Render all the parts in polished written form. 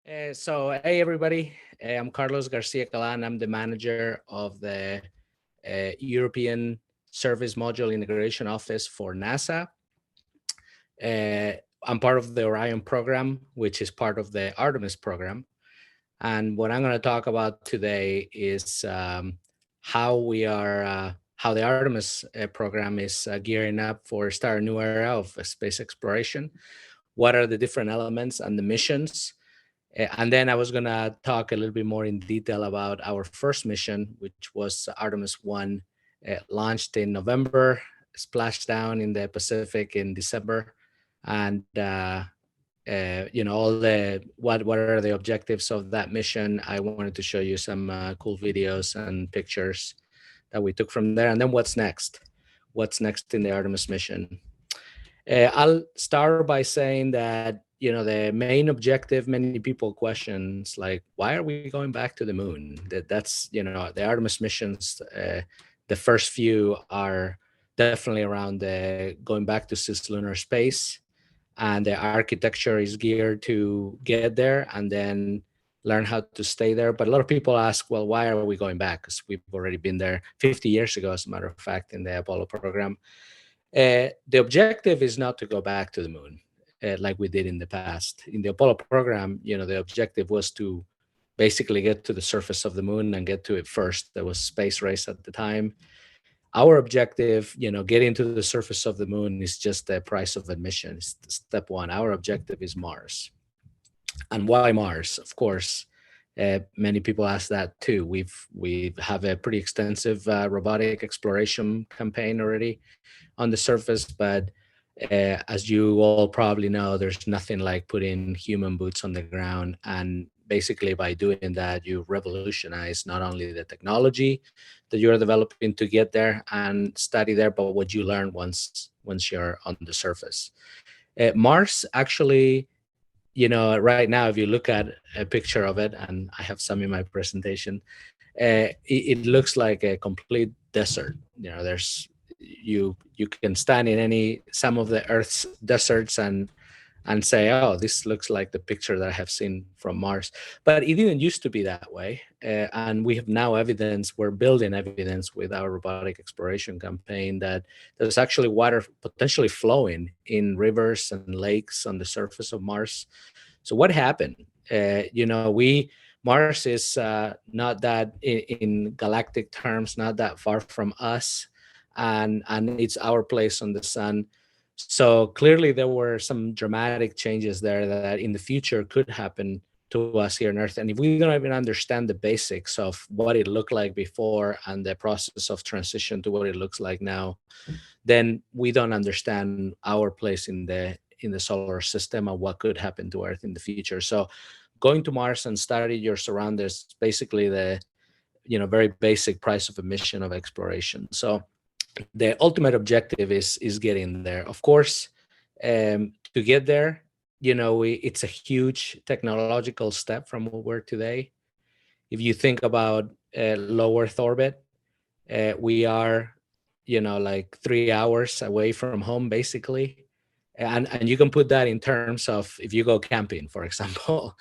Hey everybody, I'm Carlos Garcia Calan. I'm the manager of the European Service Module Integration Office for NASA. I'm part of the Orion program, which is part of the Artemis program. And what I'm going to talk about today is how the Artemis program is gearing up for start a new era of space exploration. What are the different elements and the missions? And then I was going to talk a little bit more in detail about our first mission, which was Artemis 1, launched in November, splashed down in the Pacific in December. And, all the what are the objectives of that mission. I wanted to show you some cool videos and pictures that we took from there. And then what's next in the Artemis mission. I'll start by saying that the main objective. Many people questions like, why are we going back to the moon? That's the Artemis missions. The first few are definitely around going back to cislunar space, and the architecture is geared to get there and then learn how to stay there. But a lot of people ask, well, why are we going back? Because we've already been there 50 years ago, as a matter of fact, in the Apollo program. The objective is not to go back to the moon like we did in the past. In the Apollo program, the objective was to basically get to the surface of the moon and get to it first. There was space race at the time. Our objective, getting to the surface of the moon is just the price of admission. It's step one. Our objective is Mars. And why Mars? Of course, many people ask that too. We have a pretty extensive robotic exploration campaign already on the surface, but as you all probably know, there's nothing like putting human boots on the ground. And basically, by doing that, you revolutionize not only the technology that you're developing to get there and study there, but what you learn once you're on the surface. Mars actually, right now, if you look at a picture of it, and I have some in my presentation, it looks like a complete desert. You can stand in some of the Earth's deserts and say, oh, this looks like the picture that I have seen from Mars. But it didn't used to be that way. And we have now evidence, we're building evidence with our robotic exploration campaign that there's actually water potentially flowing in rivers and lakes on the surface of Mars. So what happened? Mars is not that in galactic terms, not that far from us, and it's our place on the sun. So clearly, there were some dramatic changes there that in the future could happen to us here on Earth. And if we don't even understand the basics of what it looked like before and the process of transition to what it looks like now, then we don't understand our place in the solar system and what could happen to Earth in the future. So going to Mars and study your surroundings, basically the very basic price of admission of exploration. So the ultimate objective is getting there. Of course, to get there, it's a huge technological step from where we're today. If you think about low Earth orbit, we are, like 3 hours away from home, basically. And you can put that in terms of if you go camping, for example.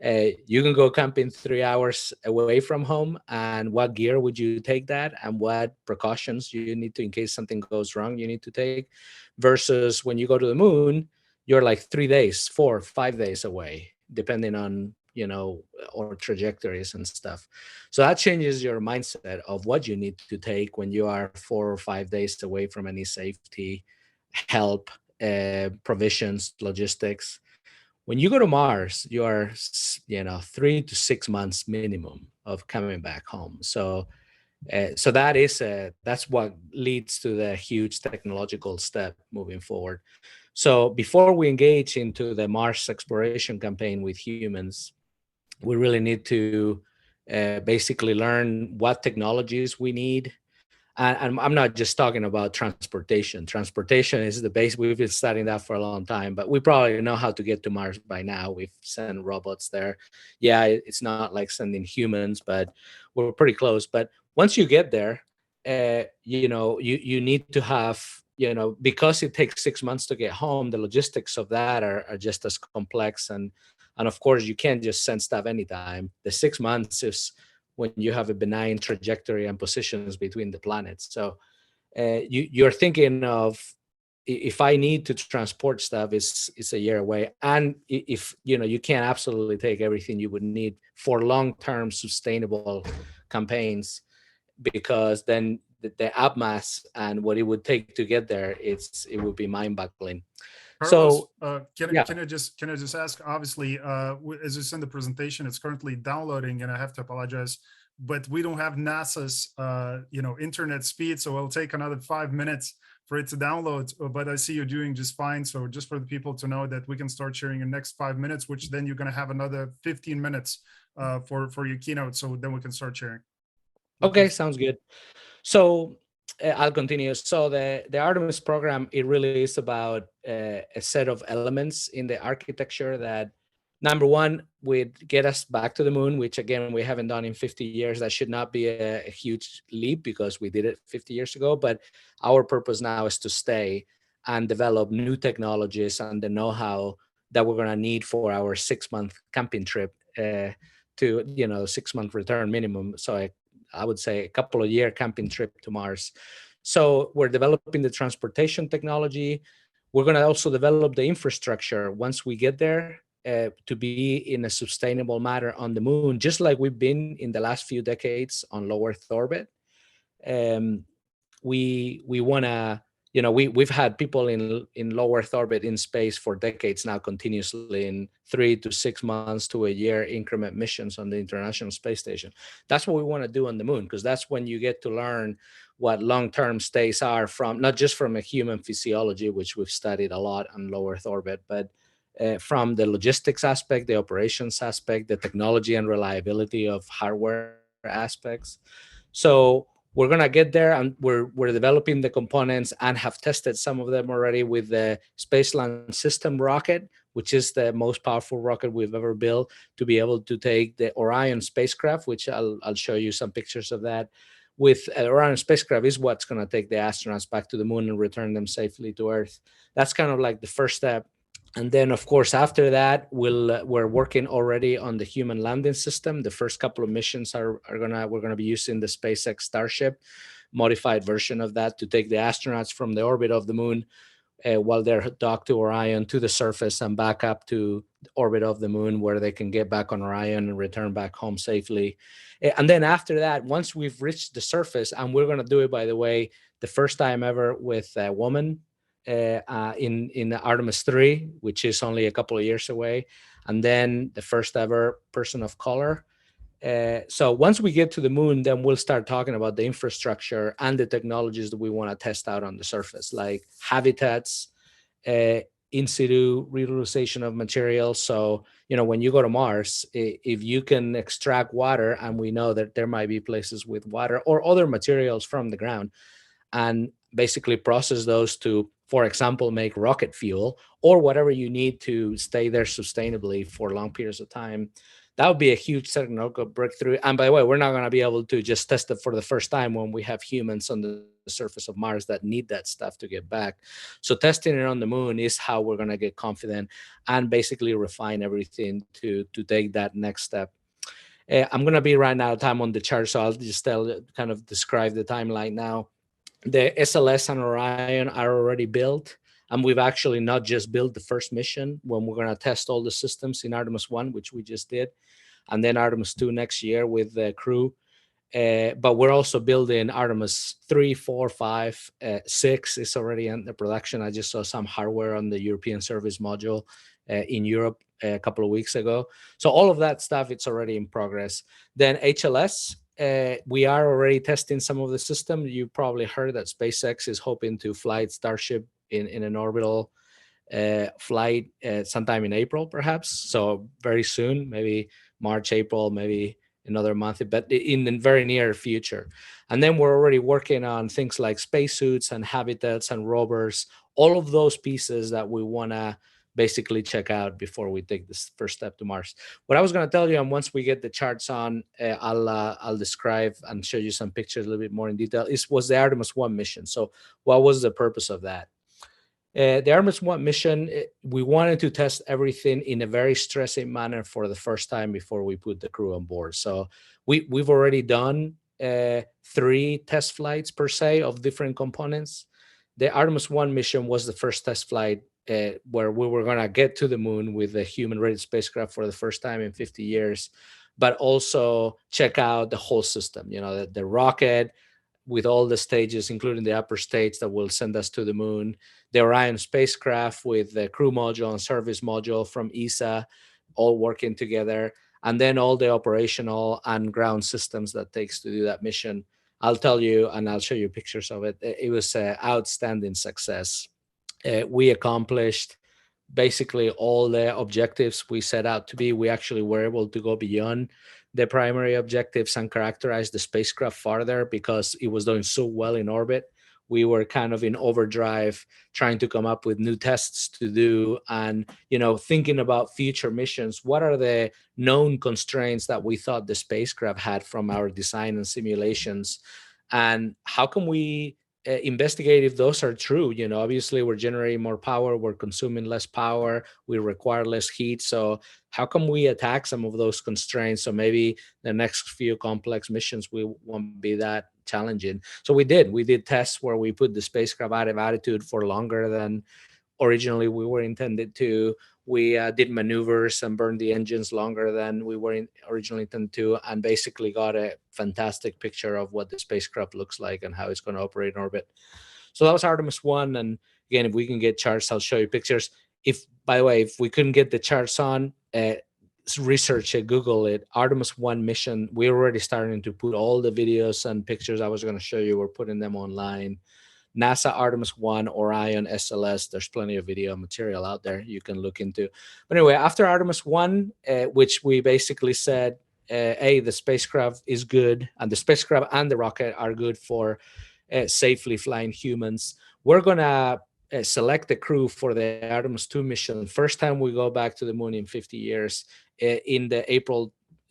You can go camping 3 hours away from home, and what gear would you take that, and what precautions you need to, in case something goes wrong, you need to take, versus when you go to the moon, you're like 3 days, 4 5 days away, depending on or trajectories and stuff. So that changes your mindset of what you need to take when you are 4 or 5 days away from any safety, help, provisions, logistics. When you go to Mars, you are 3 to 6 months minimum of coming back home. So that's what leads to the huge technological step moving forward. So before we engage into the Mars exploration campaign with humans, we really need to basically learn what technologies we need. And I'm not just talking about transportation. Transportation is the base. We've been studying that for a long time, but we probably know how to get to Mars by now. We've sent robots there. Yeah, it's not like sending humans, but we're pretty close. But once you get there, you need to have, because it takes 6 months to get home, the logistics of that are just as complex and And of course, you can't just send stuff anytime. The 6 months is when you have a benign trajectory and positions between the planets. So you're thinking of, if I need to transport stuff, is a year away. And if you can't absolutely take everything you would need for long-term sustainable campaigns, because then the app mass and what it would take to get there, it would be mind-boggling. Carlos, So can yeah. I just ask? Obviously, as you send the presentation, it's currently downloading, and I have to apologize, but we don't have NASA's internet speed, so it'll take another 5 minutes for it to download. But I see you're doing just fine. So just for the people to know that we can start sharing in the next 5 minutes, which then you're going to have another 15 minutes for your keynote. So then we can start sharing. Okay, sounds good. So I'll continue. So the Artemis program, it really is about a set of elements in the architecture that, number one, would get us back to the moon, which again, we haven't done in 50 years. That should not be a huge leap because we did it 50 years ago. But our purpose now is to stay and develop new technologies and the know-how that we're going to need for our 6-month camping trip to 6-month return minimum. So I would say a couple of year camping trip to Mars. So we're developing the transportation technology. We're going to also develop the infrastructure once we get there to be in a sustainable manner on the moon, just like we've been in the last few decades on low Earth orbit. We want to, we've had people in low Earth orbit in space for decades now, continuously in 3 to 6 months to a year increment missions on the International Space Station. That's what we want to do on the moon, because that's when you get to learn what long-term stays are, from not just from a human physiology, which we've studied a lot on low Earth orbit, but from the logistics aspect, the operations aspect, the technology and reliability of hardware aspects. So we're going to get there, and we're developing the components and have tested some of them already with the Space Launch System rocket, which is the most powerful rocket we've ever built, to be able to take the Orion spacecraft, which I'll show you some pictures of that. With Orion spacecraft is what's going to take the astronauts back to the moon and return them safely to Earth. That's kind of like the first step. And then, of course, after that, we're working already on the human landing system. The first couple of missions we're gonna be using the SpaceX Starship modified version of that to take the astronauts from the orbit of the moon while they're docked to Orion to the surface and back up to the orbit of the moon, where they can get back on Orion and return back home safely. And then after that, once we've reached the surface, and we're going to do it, by the way, the first time ever with a woman in Artemis 3, which is only a couple of years away, and then the first ever person of color. So once we get to the moon, then we'll start talking about the infrastructure and the technologies that we want to test out on the surface, like habitats, in situ reutilization of materials. So, when you go to Mars, if you can extract water, and we know that there might be places with water or other materials from the ground, and basically process those to, for example, make rocket fuel or whatever you need to stay there sustainably for long periods of time, that would be a huge technological breakthrough. And by the way, we're not going to be able to just test it for the first time when we have humans on the surface of Mars that need that stuff to get back. So testing it on the moon is how we're going to get confident and basically refine everything to take that next step. I'm going to be right now time on the chart, so I'll just kind of describe the timeline now. The SLS and Orion are already built, and we've actually not just built the first mission when we're going to test all the systems in Artemis 1, which we just did, and then Artemis 2 next year with the crew. But we're also building Artemis 3, 4, 5, 6 is already under production. I just saw some hardware on the European Service Module in Europe a couple of weeks ago. So all of that stuff, it's already in progress. Then HLS, we are already testing some of the system. You probably heard that SpaceX is hoping to fly Starship in an orbital flight sometime in April, perhaps. So very soon, maybe March, April, maybe another month, but in the very near future. And then we're already working on things like spacesuits and habitats and rovers, all of those pieces that we want to basically check out before we take this first step to Mars. What I was going to tell you, and once we get the charts on, I'll describe and show you some pictures a little bit more in detail, was the Artemis 1 mission. So what was the purpose of that? The Artemis 1 mission, we wanted to test everything in a very stressing manner for the first time before we put the crew on board. So we've already done 3 test flights per se of different components. The Artemis 1 mission was the first test flight where we were going to get to the moon with a human-rated spacecraft for the first time in 50 years, but also check out the whole system, the rocket, with all the stages, including the upper stage that will send us to the moon, the Orion spacecraft with the crew module and service module from ESA, all working together, and then all the operational and ground systems that takes to do that mission. I'll tell you, and I'll show you pictures of it. It was an outstanding success. We accomplished basically all the objectives we set out to be. We actually were able to go beyond the primary objectives and characterize the spacecraft farther because it was doing so well in orbit. We were kind of in overdrive trying to come up with new tests to do and thinking about future missions. What are the known constraints that we thought the spacecraft had from our design and simulations, and how can we investigate if those are true? Obviously we're generating more power, we're consuming less power, we require less heat. So how can we attack some of those constraints so maybe the next few complex missions we won't be that challenging? So we did tests where we put the spacecraft out of attitude for longer than originally we were intended to. We did maneuvers and burned the engines longer than we were originally intended to, and basically got a fantastic picture of what the spacecraft looks like and how it's going to operate in orbit. So that was Artemis 1. And again, if we can get charts, I'll show you pictures. If, by the way, if we couldn't get the charts on, research it, Google it, Artemis 1 mission. We're already starting to put all the videos and pictures I was going to show you. We're putting them online. NASA Artemis 1, Orion, SLS. There's plenty of video material out there you can look into. But anyway, after Artemis 1, which we basically said, the spacecraft is good, and the spacecraft and the rocket are good for safely flying humans. We're going to select the crew for the Artemis 2 mission. First time we go back to the moon in 50 years, in the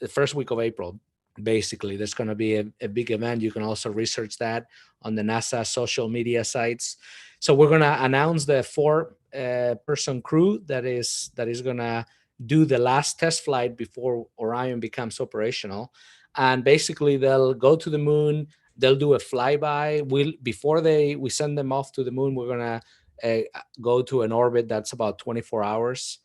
first week of April. Basically, there's going to be a big event. You can also research that on the NASA social media sites. So we're going to announce the 4-person crew that is going to do the last test flight before Orion becomes operational. And basically, they'll go to the moon. They'll do a flyby. Before we send them off to the moon, we're going to go to an orbit that's about 24 hours.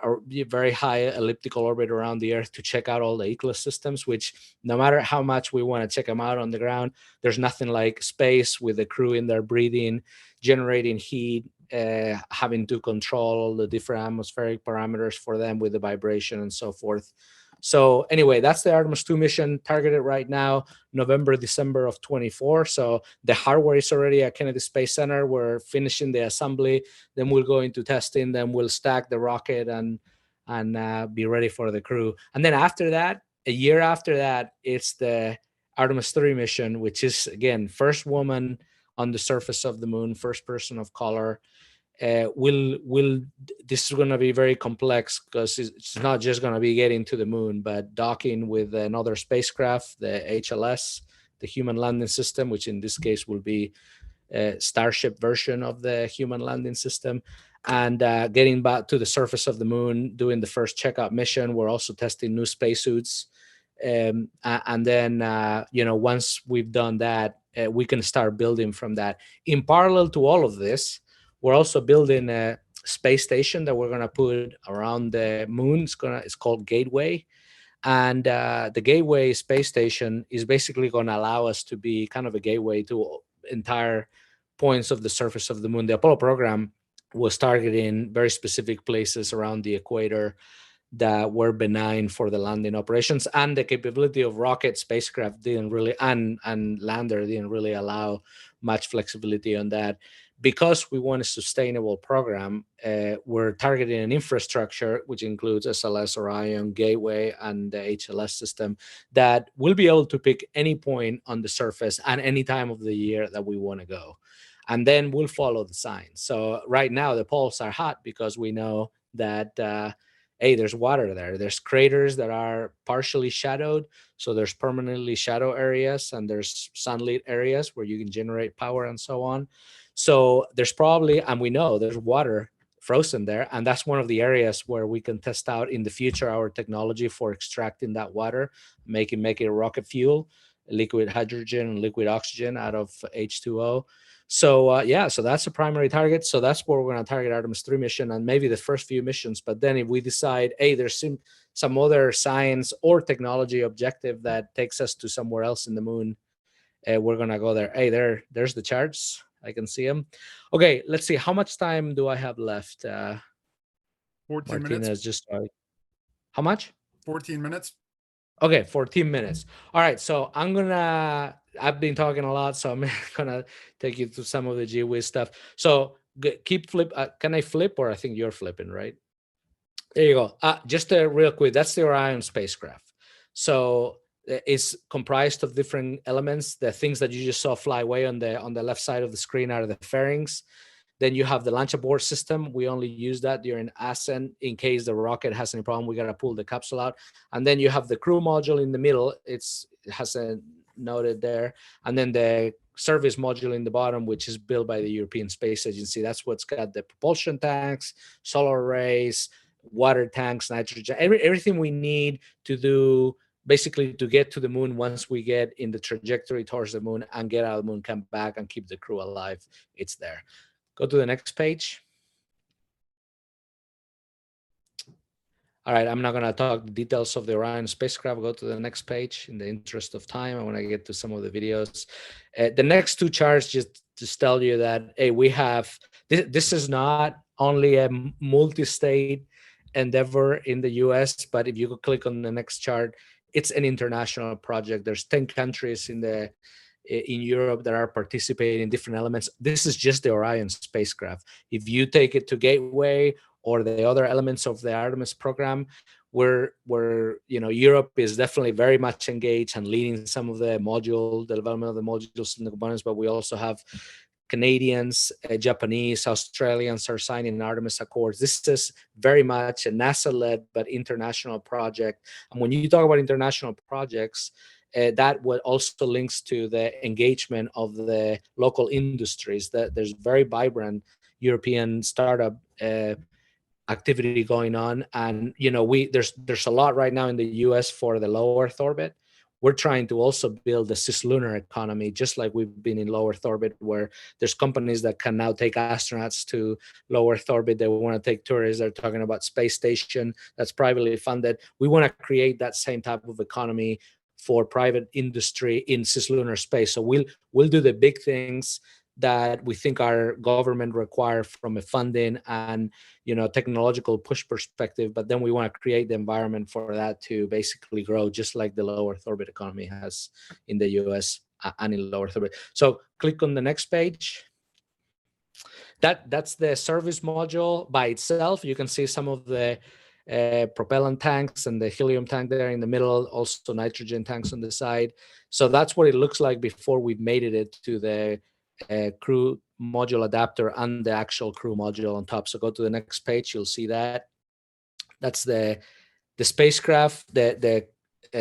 Or very high elliptical orbit around the Earth to check out all the ecosystems, which no matter how much we want to check them out on the ground, there's nothing like space with the crew in there breathing, generating heat, having to control all the different atmospheric parameters for them with the vibration and so forth. So anyway, that's the Artemis 2 mission, targeted right now, November, December of 24. So the hardware is already at Kennedy Space Center. We're finishing the assembly. Then we'll go into testing. Then we'll stack the rocket and be ready for the crew. And then after that, a year after that, it's the Artemis 3 mission, which is, again, first woman on the surface of the moon, first person of color. This is going to be very complex because it's not just going to be getting to the moon, but docking with another spacecraft, the HLS, the Human Landing System, which in this case will be a Starship version of the Human Landing System, and getting back to the surface of the moon, doing the first checkout mission. We're also testing new spacesuits. And then, once we've done that, we can start building from that. In parallel to all of this, we're also building a space station that we're going to put around the moon. It's called Gateway. And the Gateway space station is basically going to allow us to be kind of a gateway to entire points of the surface of the moon. The Apollo program was targeting very specific places around the equator that were benign for the landing operations, and the capability of rocket, spacecraft didn't really, and lander didn't really allow much flexibility on that. Because we want a sustainable program, we're targeting an infrastructure which includes SLS, Orion, Gateway, and the HLS system that will be able to pick any point on the surface at any time of the year that we want to go. And then we'll follow the signs. So right now the poles are hot because we know that there's water there. There's craters that are partially shadowed. So there's permanently shadow areas, and there's sunlit areas where you can generate power and so on. So there's probably, and we know there's water frozen there, and that's one of the areas where we can test out in the future our technology for extracting that water, make it rocket fuel, liquid hydrogen and liquid oxygen out of H2O. So yeah, so that's a primary target. So that's where we're going to target Artemis 3 mission and maybe the first few missions. But then if we decide, hey, there's some other science or technology objective that takes us to somewhere else in the moon, we're going to go there. Hey, there's the charts. I can see them. Okay, let's see. How much time do I have left? 14 Martina minutes. is just how much? 14 minutes. Okay, 14 minutes. All right, so I've been talking a lot, so I'm gonna take you through some of the GWiz stuff. So keep flip. Can I flip, or I think you're flipping, right? There you go. Just real quick, that's the Orion spacecraft. So it's comprised of different elements. The things that you just saw fly away on the left side of the screen are the fairings. Then you have the launch abort system. We only use that during ascent in case the rocket has any problem. We got to pull the capsule out. And then you have the crew module in the middle. It has a noted there. And then the service module in the bottom, which is built by the European Space Agency. That's what's got the propulsion tanks, solar arrays, water tanks, nitrogen, everything we need to do basically to get to the moon once we get in the trajectory towards the moon and get out of the moon, come back and keep the crew alive. It's there. Go to the next page. All right, I'm not going to talk the details of the Orion spacecraft. Go to the next page in the interest of time. I want to get to some of the videos. The next two charts just tell you that, hey, we have, this is not only a multi-state endeavor in the US, but if you could click on the next chart, it's an international project. There's 10 countries in Europe that are participating in different elements. This is just the Orion spacecraft. If you take it to Gateway or the other elements of the Artemis program, where Europe is definitely very much engaged and leading some of the development of the modules and the components, but we also have Canadians, Japanese, Australians are signing Artemis Accords. This is very much a NASA-led but international project. And when you talk about international projects, that what also links to the engagement of the local industries. That there's very vibrant European startup activity going on, and there's a lot right now in the US for the low Earth orbit. We're trying to also build a cislunar economy, just like we've been in low Earth orbit, where there's companies that can now take astronauts to low Earth orbit. They want to take tourists. They're talking about space station that's privately funded. We want to create that same type of economy for private industry in cislunar space. So we'll do the big things that we think our government require from a funding and technological push perspective, but then we want to create the environment for that to basically grow, just like the low Earth orbit economy has in the US and in low Earth orbit. So click on the next page. That's the service module by itself. You can see some of the propellant tanks and the helium tank there in the middle, also nitrogen tanks on the side. So that's what it looks like before we've made it to the crew module adapter and the actual crew module on top. So go to the next page, you'll see that. That's the spacecraft, the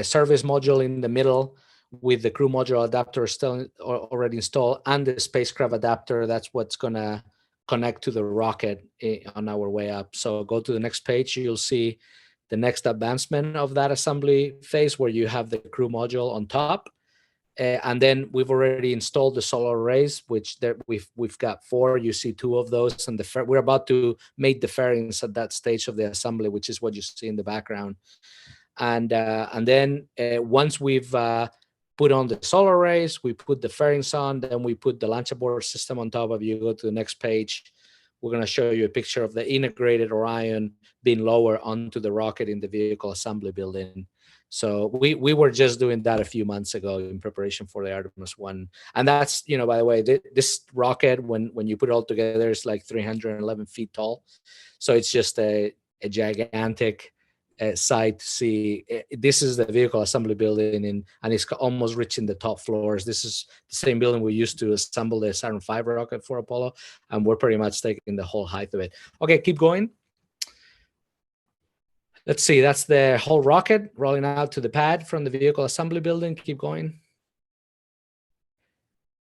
service module in the middle with the crew module adapter still already installed, and the spacecraft adapter. That's what's gonna connect to the rocket on our way up. So go to the next page, you'll see the next advancement of that assembly phase, where you have the crew module on top. And then we've already installed the solar arrays, which we've got 4. You see 2 of those, and we're about to make the fairings at that stage of the assembly, which is what you see in the background. And then once we've put on the solar arrays, we put the fairings on, then we put the launch abort system on top of. You go to the next page, we're going to show you a picture of the integrated Orion being lowered onto the rocket in the vehicle assembly building. So we were just doing that a few months ago in preparation for the Artemis 1. And that's, by the way, this rocket, when you put it all together, is like 311 feet tall. So it's just a gigantic site to see. This is the vehicle assembly building, and it's almost reaching the top floors. This is the same building we used to assemble the Saturn V rocket for Apollo, and we're pretty much taking the whole height of it. Okay, keep going. Let's see, that's the whole rocket rolling out to the pad from the vehicle assembly building. Keep going.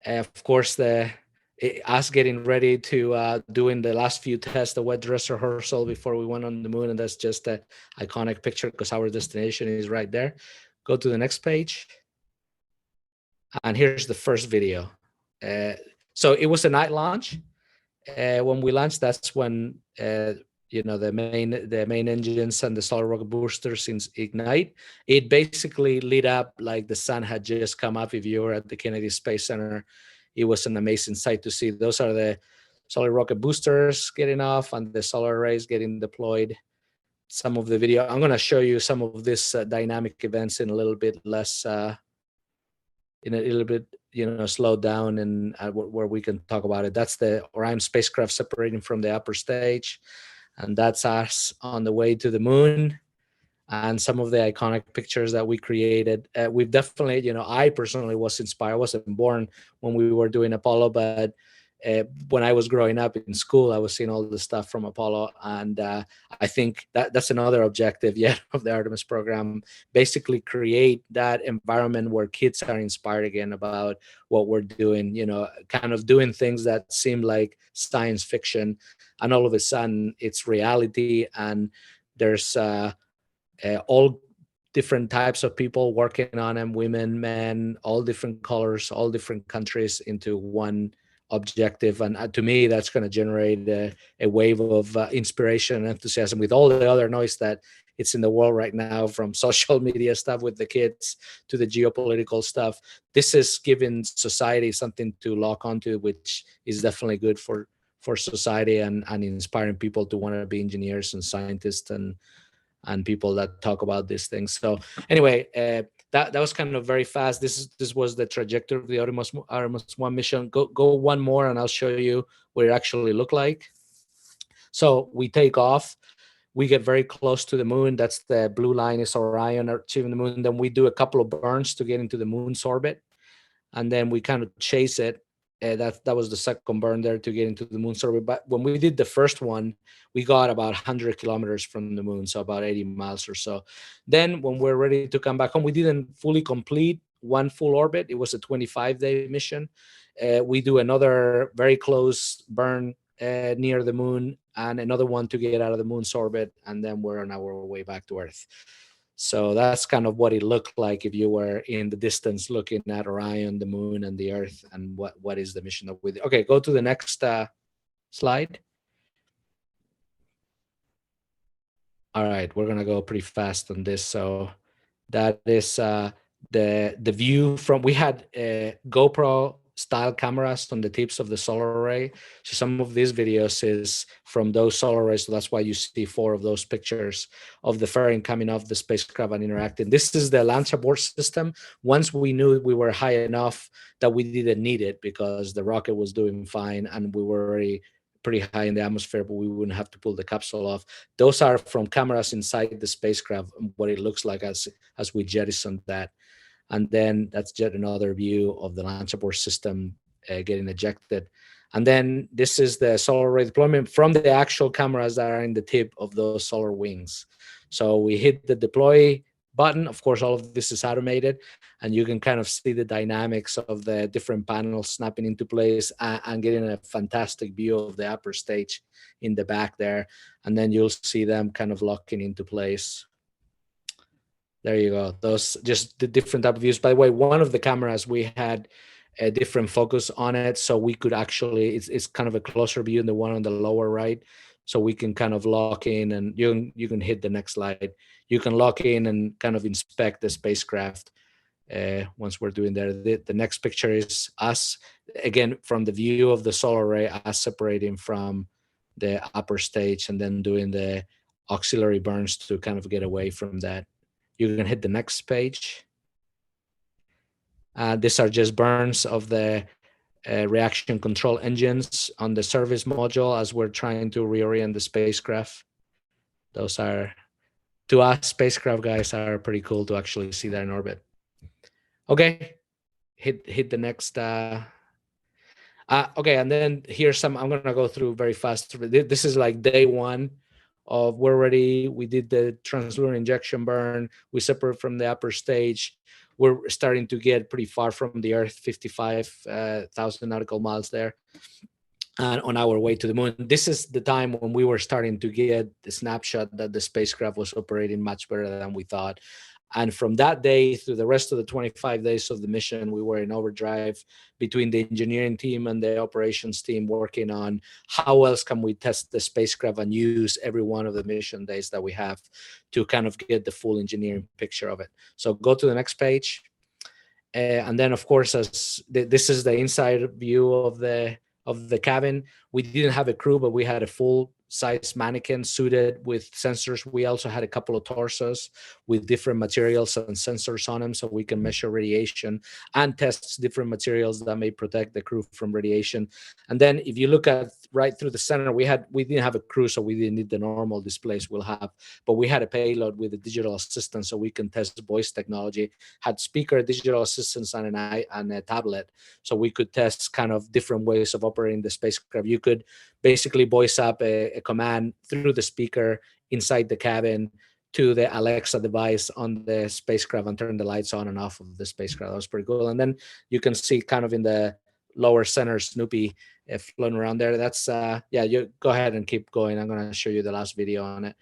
Of course, us getting ready to doing the last few tests, the wet dress rehearsal before we went on the moon. And that's just an iconic picture because our destination is right there. Go to the next page. And here's the first video. So it was a night launch. When we launched, that's when the main engines and the solar rocket boosters ignite. It basically lit up like the sun had just come up. If you were at the Kennedy Space Center, it was an amazing sight to see. Those are the solar rocket boosters getting off and the solar arrays getting deployed. Some of the video, I'm going to show you some of these dynamic events in a little bit less slowed down, and where we can talk about it. That's the Orion spacecraft separating from the upper stage, and that's us on the way to the moon, and some of the iconic pictures that we created. We've definitely, I personally was inspired. I wasn't born when we were doing Apollo, but when I was growing up in school, I was seeing all the stuff from Apollo, and I think that's another objective yet of the Artemis program. Basically, create that environment where kids are inspired again about what we're doing. Kind of doing things that seem like science fiction, and all of a sudden it's reality. And there's all different types of people working on them: women, men, all different colors, all different countries, into one objective. And to me, that's going to generate a wave of inspiration and enthusiasm, with all the other noise that it's in the world right now, from social media stuff with the kids to the geopolitical stuff. This is giving society something to lock onto, which is definitely good for society, and inspiring people to want to be engineers and scientists and people that talk about these things. So anyway, that was kind of very fast. This was the trajectory of the Artemis 1 mission. Go one more and I'll show you what it actually looked like. So we take off. We get very close to the moon. That's the blue line is Orion achieving the moon. Then we do a couple of burns to get into the moon's orbit, and then we kind of chase it. That was the second burn there to get into the moon's orbit. But when we did the first one, we got about 100 kilometers from the moon, so about 80 miles or so. Then when we're ready to come back home, we didn't fully complete one full orbit. It was a 25-day mission. We do another very close burn near the moon, and another one to get out of the moon's orbit, and then we're on our way back to Earth. So that's kind of what it looked like if you were in the distance looking at Orion, the moon, and the Earth, and what is the mission that we did. Okay, go to the next slide. All right, we're gonna go pretty fast on this. So that is the view from. We had GoPro style cameras on the tips of the solar array. So some of these videos is from those solar arrays. So that's why you see 4 of those pictures of the fairing coming off the spacecraft and interacting. This is the launch abort system. Once we knew we were high enough that we didn't need it because the rocket was doing fine and we were already pretty high in the atmosphere, but we wouldn't have to pull the capsule off. Those are from cameras inside the spacecraft, what it looks like as we jettison that. And then that's yet another view of the launch abort system getting ejected. And then this is the solar array deployment from the actual cameras that are in the tip of those solar wings. So we hit the deploy button. Of course, all of this is automated, and you can kind of see the dynamics of the different panels snapping into place and getting a fantastic view of the upper stage in the back there. And then you'll see them kind of locking into place. There you go. Those just the different type of views. By the way, one of the cameras, we had a different focus on it, so we could actually, it's kind of a closer view than the one on the lower right. So we can kind of lock in, and you can hit the next slide. You can lock in and kind of inspect the spacecraft once we're doing there. The next picture is us, again, from the view of the solar array, us separating from the upper stage and then doing the auxiliary burns to kind of get away from that. You can hit the next page. These are just burns of the reaction control engines on the service module as we're trying to reorient the spacecraft. Those are, to us, spacecraft guys, are pretty cool to actually see that in orbit. Okay, hit the next. Okay, and then here's some, I'm gonna go through very fast. This is like day 1 of we're ready. We did the translunar injection burn. We separate from the upper stage. We're starting to get pretty far from the Earth, 55,000 nautical miles there, and on our way to the moon. This is the time when we were starting to get the snapshot that the spacecraft was operating much better than we thought. And from that day through the rest of the 25 days of the mission, we were in overdrive between the engineering team and the operations team, working on how else can we test the spacecraft and use every one of the mission days that we have to kind of get the full engineering picture of it. So go to the next page. And then, of course, this is the inside view of the cabin. We didn't have a crew, but we had a full size mannequin suited with sensors. We also had a couple of torsos with different materials and sensors on them, so we can measure radiation and test different materials that may protect the crew from radiation. And then if you look at right through the center, we didn't have a crew, so we didn't need the normal displays we'll have, but we had a payload with a digital assistant, so we can test voice technology, had speaker, digital assistants, and a tablet, so we could test kind of different ways of operating the spacecraft. You could basically voice up a command through the speaker inside the cabin to the Alexa device on the spacecraft and turn the lights on and off of the spacecraft. That was pretty cool. And then you can see kind of in the lower center Snoopy floating around there. That's yeah, you go ahead and keep going. I'm going to show you the last video on it.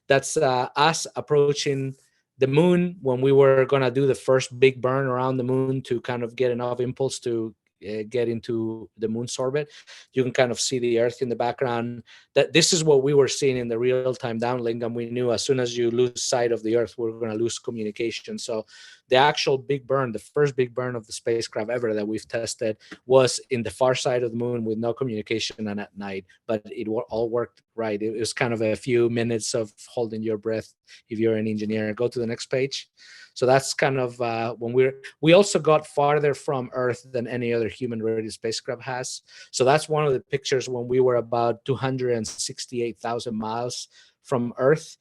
That's us approaching the moon when we were going to do the first big burn around the moon to kind of get enough impulse to get into the moon's orbit. You can kind of see the Earth in the background. That this is what we were seeing in the real-time downlink, and we knew as soon as you lose sight of the Earth, we're going to lose communication. So the actual big burn, the first big burn of the spacecraft ever that we've tested, was in the far side of the moon with no communication and at night, but it all worked right. It was kind of a few minutes of holding your breath if you're an engineer. Go to the next page. So that's kind of when we also got farther from Earth than any other human-rated spacecraft has. So that's one of the pictures when we were about 268,000 miles from Earth.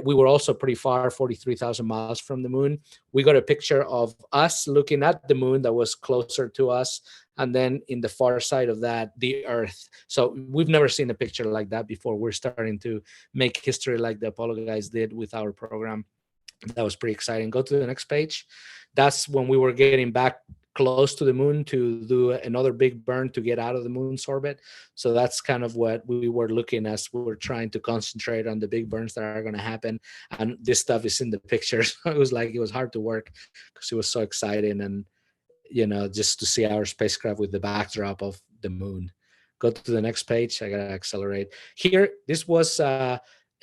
We were also pretty far, 43,000 miles from the moon. We got a picture of us looking at the moon that was closer to us, and then in the far side of that, the Earth. So we've never seen a picture like that before. We're starting to make history like the Apollo guys did with our program. That was pretty exciting. Go to the next page. That's when we were getting back close to the moon to do another big burn to get out of the moon's orbit. So that's kind of what we were looking as we were trying to concentrate on the big burns that are going to happen. And this stuff is in the pictures. It was hard to work because it was so exciting, and just to see our spacecraft with the backdrop of the moon. Go to the next page. I gotta accelerate here. This was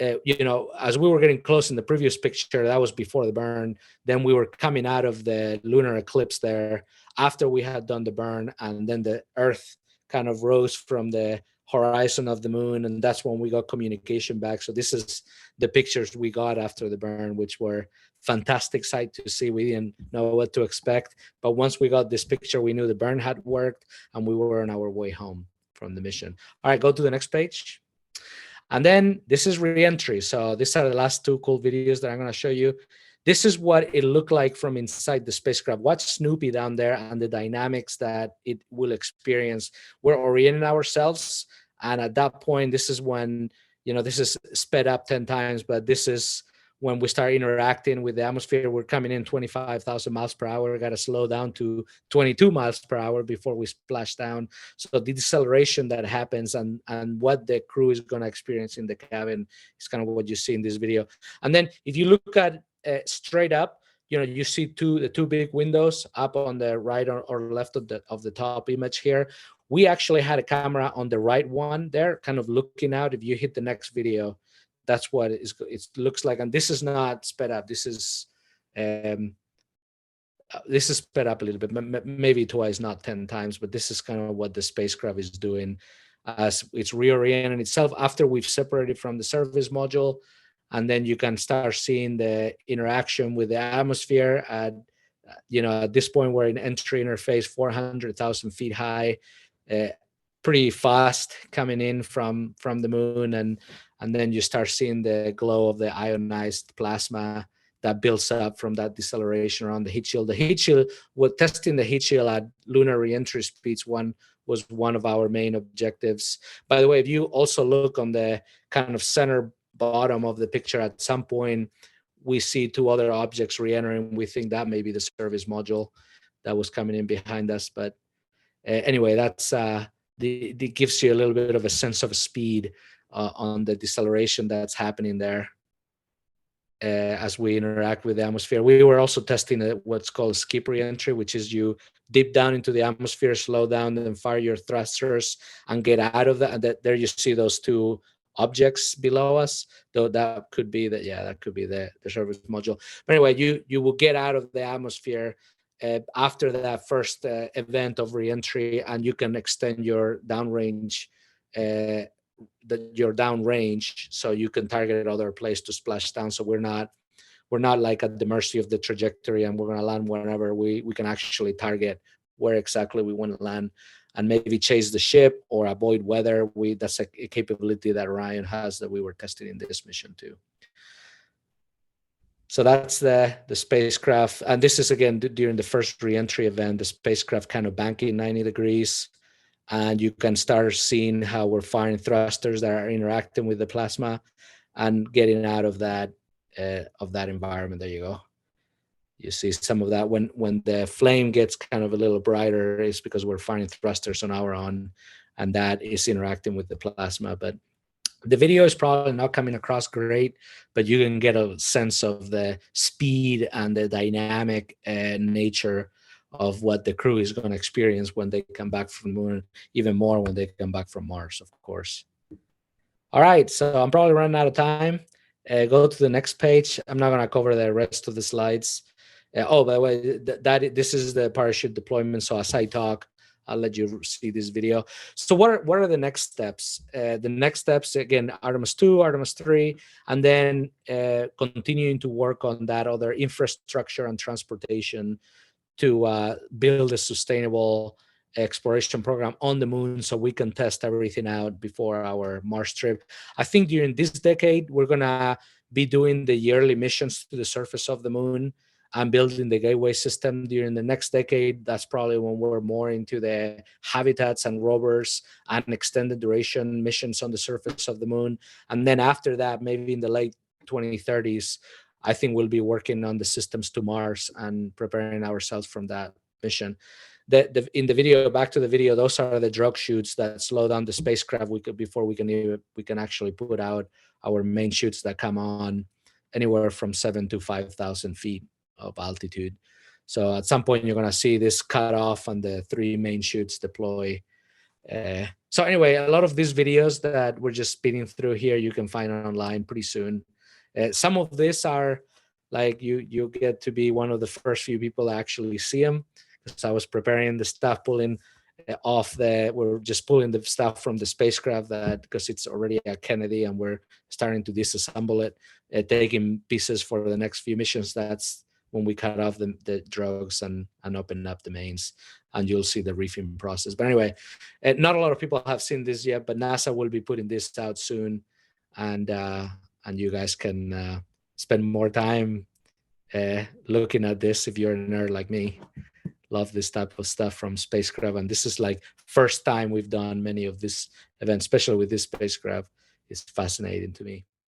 as we were getting close in the previous picture, that was before the burn. Then we were coming out of the lunar eclipse there after we had done the burn, and then the Earth kind of rose from the horizon of the moon, and that's when we got communication back. So this is the pictures we got after the burn, which were fantastic sight to see. We didn't know what to expect, but once we got this picture, we knew the burn had worked, and we were on our way home from the mission. All right, go to the next page. And then this is re-entry. So these are the last two cool videos that I'm going to show you. This is what it looked like from inside the spacecraft. Watch Snoopy down there and the dynamics that it will experience. We're orienting ourselves. And at that point, this is when, this is sped up 10 times, but this is when we start interacting with the atmosphere. We're coming in 25,000 miles per hour. We got to slow down to 22 miles per hour before we splash down. So the deceleration that happens and what the crew is going to experience in the cabin is kind of what you see in this video. And then if you look at straight up, you see the two big windows up on the right or left of the top image here. We actually had a camera on the right one there, kind of looking out. If you hit the next video, that's what it looks like. And this is not sped up. This is sped up a little bit, maybe twice, not 10 times, but this is kind of what the spacecraft is doing as it's reorienting itself after we've separated from the service module. And then you can start seeing the interaction with the atmosphere at this point we're in entry interface, 400,000 feet high, pretty fast coming in from the moon, and then you start seeing the glow of the ionized plasma that builds up from that deceleration around the heat shield. The heat shield, testing the heat shield at lunar reentry speeds was one of our main objectives. By the way, if you also look on the kind of center bottom of the picture, at some point, we see two other objects re-entering. We think that may be the service module that was coming in behind us. But anyway, that's it gives you a little bit of a sense of speed on the deceleration that's happening there as we interact with the atmosphere. We were also testing what's called skip reentry, which is you dip down into the atmosphere, slow down, then fire your thrusters and get out of that. And there you see those two objects below us. Though that could be that could be the service module. But anyway, you will get out of the atmosphere after that first event of reentry, and you can extend your downrange. Your downrange, so you can target other place to splash down. So we're not like at the mercy of the trajectory, and we're going to land whenever we can actually target where exactly we want to land, and maybe chase the ship or avoid weather. That's a capability that Orion has that we were testing in this mission too. So that's the spacecraft, and this is again during the first reentry event, the spacecraft kind of banking 90 degrees. And you can start seeing how we're firing thrusters that are interacting with the plasma and getting out of that environment. There you go. You see some of that when the flame gets kind of a little brighter, is because we're firing thrusters on our own, and that is interacting with the plasma. But the video is probably not coming across great, but you can get a sense of the speed and the dynamic nature of what the crew is going to experience when they come back from the moon, even more when they come back from Mars, of course. All right, so I'm probably running out of time. Go to the next page. I'm not going to cover the rest of the slides. Oh, by the way, this is the parachute deployment. So as I talk, I'll let you see this video. So what are the next steps? The next steps, again, Artemis 2, Artemis 3, and then continuing to work on that other infrastructure and transportation to build a sustainable exploration program on the moon so we can test everything out before our Mars trip. I think during this decade, we're going to be doing the yearly missions to the surface of the moon and building the gateway system. During the next decade, that's probably when we're more into the habitats and rovers and extended duration missions on the surface of the moon. And then after that, maybe in the late 2030s, I think we'll be working on the systems to Mars and preparing ourselves from that mission. In the video, back to the video, those are the drug chutes that slow down the spacecraft before we can actually put out our main chutes that come on anywhere from 7,000 to 5,000 feet of altitude. So at some point, you're going to see this cut off and the three main chutes deploy. So anyway, a lot of these videos that we're just speeding through here, you can find online pretty soon. Some of these are like you get to be one of the first few people to actually see them, because I was preparing the stuff, pulling we're just pulling the stuff from the spacecraft because it's already at Kennedy, and we're starting to disassemble it, taking pieces for the next few missions. That's when we cut off the drugs and open up the mains, and you'll see the reefing process. But anyway, not a lot of people have seen this yet, but NASA will be putting this out soon, and you guys can spend more time looking at this if you're a nerd like me. Love this type of stuff from spacecraft, and this is like first time we've done many of this events, especially with this spacecraft. It's fascinating to me.